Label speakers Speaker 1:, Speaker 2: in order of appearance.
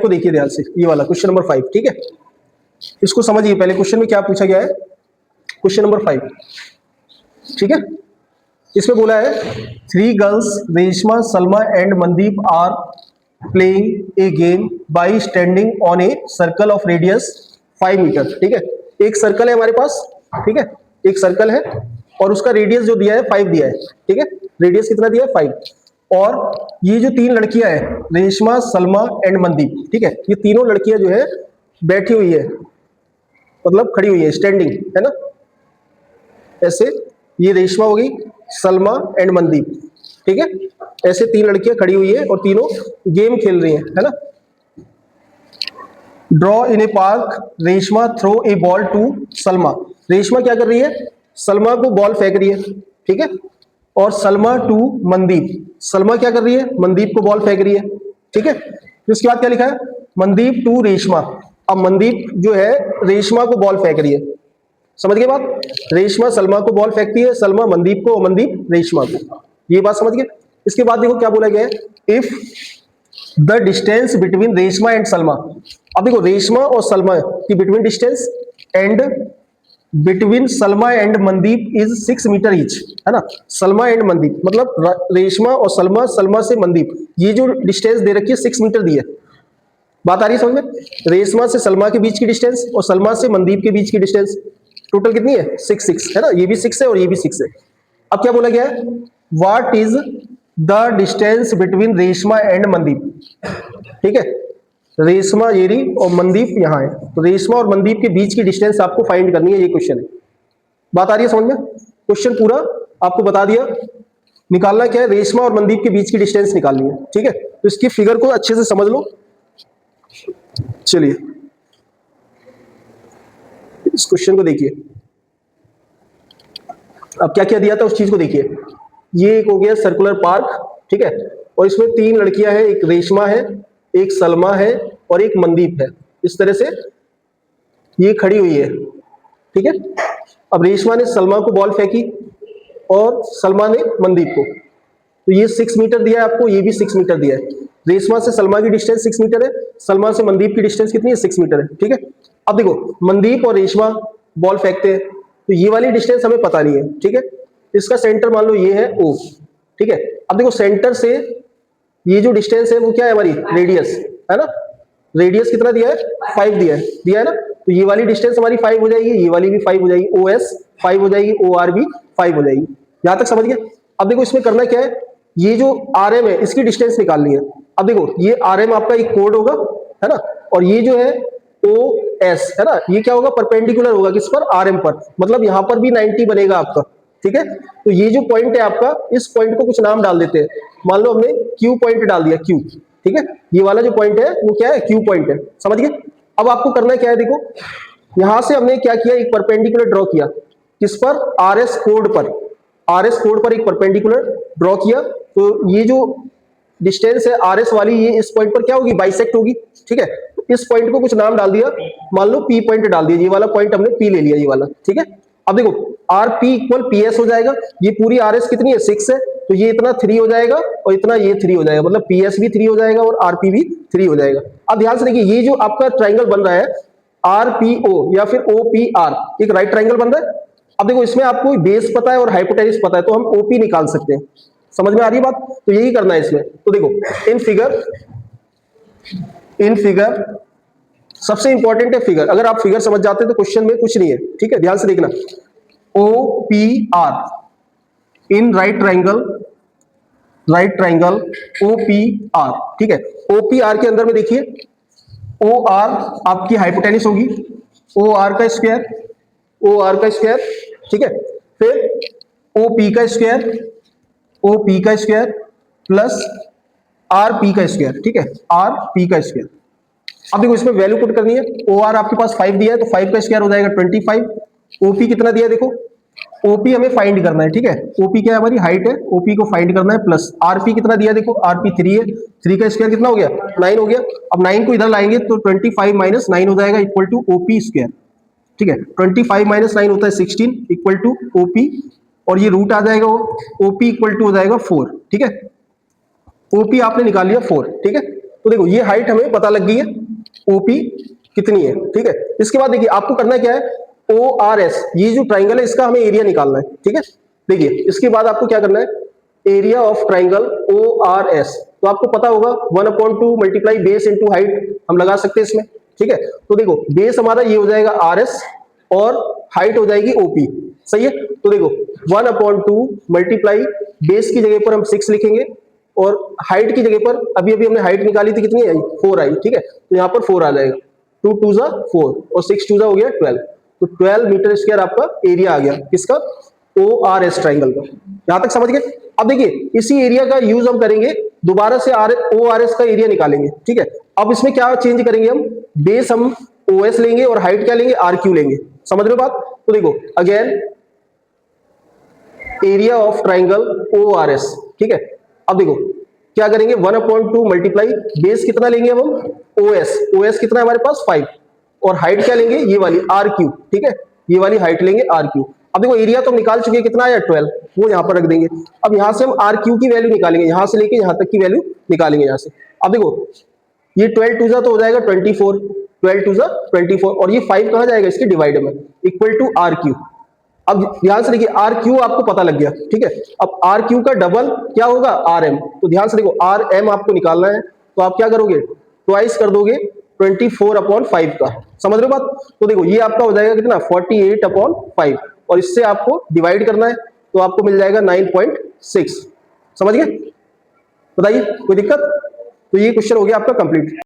Speaker 1: को देखिए ध्यान से, ये वाला क्वेश्चन नंबर 5, ठीक है, इसको समझिए पहले क्वेश्चन में क्या पूछा गया है। क्वेश्चन नंबर 5, ठीक है, इसमें बोला है 3 girls Reshma, Salma and Mandeep are playing a game by standing on a circle of radius 5 metre, ठीक है, एक सर्कल है हमारे पास, ठीक है, एक सर्कल है और उसका रेडियस जो दिया है 5 दिया है, ठीक है, रेडियस कितना दिया है 5, और ये जो 3 लड़कियां हैं रेशमा, सलमा एंड मनदीप, ठीक है, ये तीनों लड़कियां जो है बैठी हुई है, मतलब खड़ी हुई है, स्टैंडिंग है ना, ऐसे, ये रेशमा हो गई, सलमा एंड मनदीप, ठीक है, ऐसे 3 लड़कियां खड़ी हुई है और तीनों गेम खेल रही हैं, है ना। Draw in a park Reshma throw a ball to Salma, Reshma क्या कर रही है, सलमा को बॉल फेंक रही है, ठीक है, और सलमा टू मनदीप, सलमा क्या कर रही है, मनदीप को बॉल फेंक रही है, ठीक है, फिर उसके बाद क्या लिखा है, मनदीप टू रेशमा, अब मनदीप जो है रेशमा को बॉल फेंक रही है, समझ गए बात, रेशमा सलमा को बॉल फेंकती है, सलमा मनदीप को और मनदीप रेशमा को, ये बात समझ गए। इसके बाद देखो क्या बोला गया है, if the distance between Reshma and Salma, अब देखो रेशमा और सलमा की between distance and between Salma and Mandeep is 6 metre each, है ना, सलमा एंड मनदीप मतलब रेशमा और सलमा, सलमा से मनदीप, ये जो डिस्टेंस दे रखी है 6 मीटर दी है, बात आ रही है समझ में, रेशमा से सलमा के बीच की डिस्टेंस और सलमा से मनदीप के बीच की डिस्टेंस टोटल कितनी है 6 है ना, ये भी 6 है और ये भी 6 है। अब क्या बोला गया है, what is the distance between Reshma and Mandeep, ठीक है, रेशमा ये रही और मनदीप यहाँ है, तो रेशमा और मनदीप के बीच की डिस्टेंस आपको फाइंड करनी है, ये क्वेश्चन है, बात आ रही है समझ में, क्वेश्चन पूरा आपको बता दिया, निकालना क्या है, रेशमा और मनदीप के बीच की डिस्टेंस निकालनी है, ठीक है, तो इसकी फिगर को अच्छे से समझ लो। चलिए इस क्वेश्चन को देखिए, अब क्या क्या दिया था उस चीज को देखिए, ये एक हो गया सर्कुलर पार्क, ठीक है, और इसमें 3 लड़कियां हैं, एक रेशमा है, एक सलमा है और एक मनदीप है, इस तरह से ये खड़ी हुई है, ठीक है, अब रेशमा ने सलमा को बॉल फेंकी और सलमा ने मनदीप को, तो ये 6 मीटर दिया है आपको, ये भी 6 मीटर दिया है, रेशमा से सलमा की डिस्टेंस 6 मीटर है, सलमा से मनदीप की डिस्टेंस कितनी है 6 मीटर है, ठीक है। अब देखो मनदीप और रेशमा बॉल फेंकते हैं, तो ये वाली डिस्टेंस हमें पता नहीं है, ठीक है, इसका सेंटर मान लो ये है O, ठीक है, अब देखो सेंटर से ये जो डिस्टेंस है वो क्या है हमारी रेडियस, है ना, रेडियस कितना दिया है 5 दिया है ना, तो ये वाली डिस्टेंस हमारी 5 हो जाएगी, ये वाली भी 5 हो जाएगी, OS 5 हो जाएगी, OR भी 5 हो जाएगी, यहां तक समझ गए। अब देखो इसमें करना क्या है, ये जो RM है इसकी डिस्टेंस निकालनी है, अब देखो ये RM आपका एक कोड होगा, है ना, और ये जो है OS है ना, ये क्या होगा परपेंडिकुलर होगा किस पर, RM पर, मतलब यहां पर भी 90 बनेगा आपका, ठीक है, तो ये जो पॉइंट है आपका, इस पॉइंट को कुछ नाम डाल देते हैं, मान लो हमने Q पॉइंट डाल दिया, Q, ठीक है, ये वाला जो पॉइंट है वो क्या है Q पॉइंट है, समझ गए। अब आपको करना क्या है, देखो यहां से हमने क्या किया, एक परपेंडिकुलर ड्रॉ किया, किस पर, RS कोड पर, RS कोड पर एक परपेंडिकुलर ड्रॉ किया, तो ये जो डिस्टेंस है RS वाली, ये इस पॉइंट पर क्या होगी, बाइसेक्ट होगी, ठीक है, तो इस पॉइंट को कुछ नाम डाल दिया, मान लो P पॉइंट डाल दिया, ये वाला पॉइंट हमने P ले लिया, ये वाला, ठीक है। अब देखो RP इक्वल PS हो जाएगा, ये पूरी RS कितनी है 6 है, तो ये इतना 3 हो जाएगा और इतना ये 3 हो जाएगा, मतलब PS भी 3 हो जाएगा और RP भी 3 हो जाएगा। अब ध्यान से देखिए, ये जो आपका ट्राइंगल बन रहा है RPO या फिर OPR, एक राइट ट्राइंगल बन रहा है। अब देखो इसमें आपको बेस पता है और हाइपोटेनिस पता है, तो हम OP निकाल सकते हैं, समझ में आ रही है बात, तो यही करना है इसमें। तो देखो इन फिगर सबसे इंपॉर्टेंट है फिगर, अगर आप फिगर समझ जाते हैं तो क्वेश्चन में कुछ नहीं है, ठीक है, ध्यान से देखना, OPR in right triangle OPR, ठीक है, OPR के अंदर में देखिए OR आपकी हाइपोटेनिस होगी, OR का स्क्वायर, ठीक है, फिर OP का स्क्वायर प्लस RP का स्क्वायर, ठीक है, RP का स्क्वायर। अब देखो इसमें वैल्यू पुट करनी है, OR आपके पास 5 दिया है तो 5 का स्क्वायर हो जाएगा 25, OP कितना दिया है देखो, OP हमें फाइंड करना है, ठीक है, OP क्या है हमारी हाइट है, OP को फाइंड करना है, प्लस RP कितना दिया देखो, RP 3 है, 3 का स्क्वायर कितना हो गया 9 हो गया, अब 9 को इधर लाएंगे तो 25 माइनस 9 हो जाएगा इक्वल टू OP स्क्वायर, ठीक है, 25 माइनस 9 होता है 16 इक्वल टू OP, और ये रूट आ जाएगा वो OP इक्वल टू हो जाएगा 4, ठीक है, OP आपने निकाल लिया 4, ठीक है। तो देखो ये हाइट हमें पता लग गई है, ओपी कितनी है, ठीक है। इसके बाद देखिए आपको करना क्या है, ओ आर एस, ये जो ट्राइंगल है इसका हमें एरिया निकालना है, ठीक है। देखिए इसके बाद आपको क्या करना है, area of triangle O R S, तो आपको पता होगा 1/2 मल्टीप्लाई बेस इंटू हाइट हम लगा सकते हैं इसमें, ठीक है। तो देखो बेस हमारा ये हो जाएगा आर एस और हाइट हो जाएगी ओपी, सही है। तो देखो 1/2 मल्टीप्लाई बेस की जगह पर हम 6 लिखेंगे और हाइट की जगह पर अभी अभी हमने हाइट निकाली थी, कितनी आई, 4 आई, ठीक है। तो यहाँ पर 4 आ जाएगा, 2 2 जा 4 और 6 2 जा हो गया 12, तो 12 मीटर स्क्वायर आपका एरिया आ गया किसका, ओ आर एस ट्राइंगल का। यहां तक समझ गए। अब देखिए इसी एरिया का यूज हम करेंगे, दोबारा से ओ आर एस का एरिया निकालेंगे, ठीक है। अब इसमें क्या चेंज करेंगे हम, बेस हम ओ एस लेंगे और हाइट क्या लेंगे, आर क्यू लेंगे, समझ रहे हो बात। तो देखो again area of triangle O R S, ठीक है। अब देखो क्या करेंगे, 1/2 मल्टीप्लाई बेस कितना लेंगे अब हम, ओ एस कितना है हमारे पास 5 और हाइट क्या लेंगे, ये वाली आर क्यू, ठीक है, ये वाली हाइट लेंगे आर क्यू। अब देखो एरिया तो निकाल चुके हैं, कितना आया 12, वो यहां पर रख देंगे। अब यहां से हम आर क्यू की वैल्यू निकालेंगे, यहां से लेके यहां तक की वैल्यू निकालेंगे यहां से। अब देखो ये 12 2 जा तो हो जाएगा 24, 12 2 जा 24 और ये 5 कहां जाएगा, इसके डिवाइड में, इक्वल टू आर क्यू। अब ध्यान से देखिए आर क्यू आपको पता लग गया, ठीक है। अब आर क्यू का डबल क्या होगा, आर एम, तो ध्यान से देखो आर एम आपको निकालना है, तो आप क्या करोगे, ट्वाइस कर दोगे 24/5 का, समझ रहे हो बात। तो देखो ये आपका हो जाएगा कितना, 48/5 और इससे आपको डिवाइड करना है, तो आपको मिल जाएगा 9.6, समझ गए। बताइए कोई दिक्कत। तो ये क्वेश्चन हो गया आपका कंप्लीट।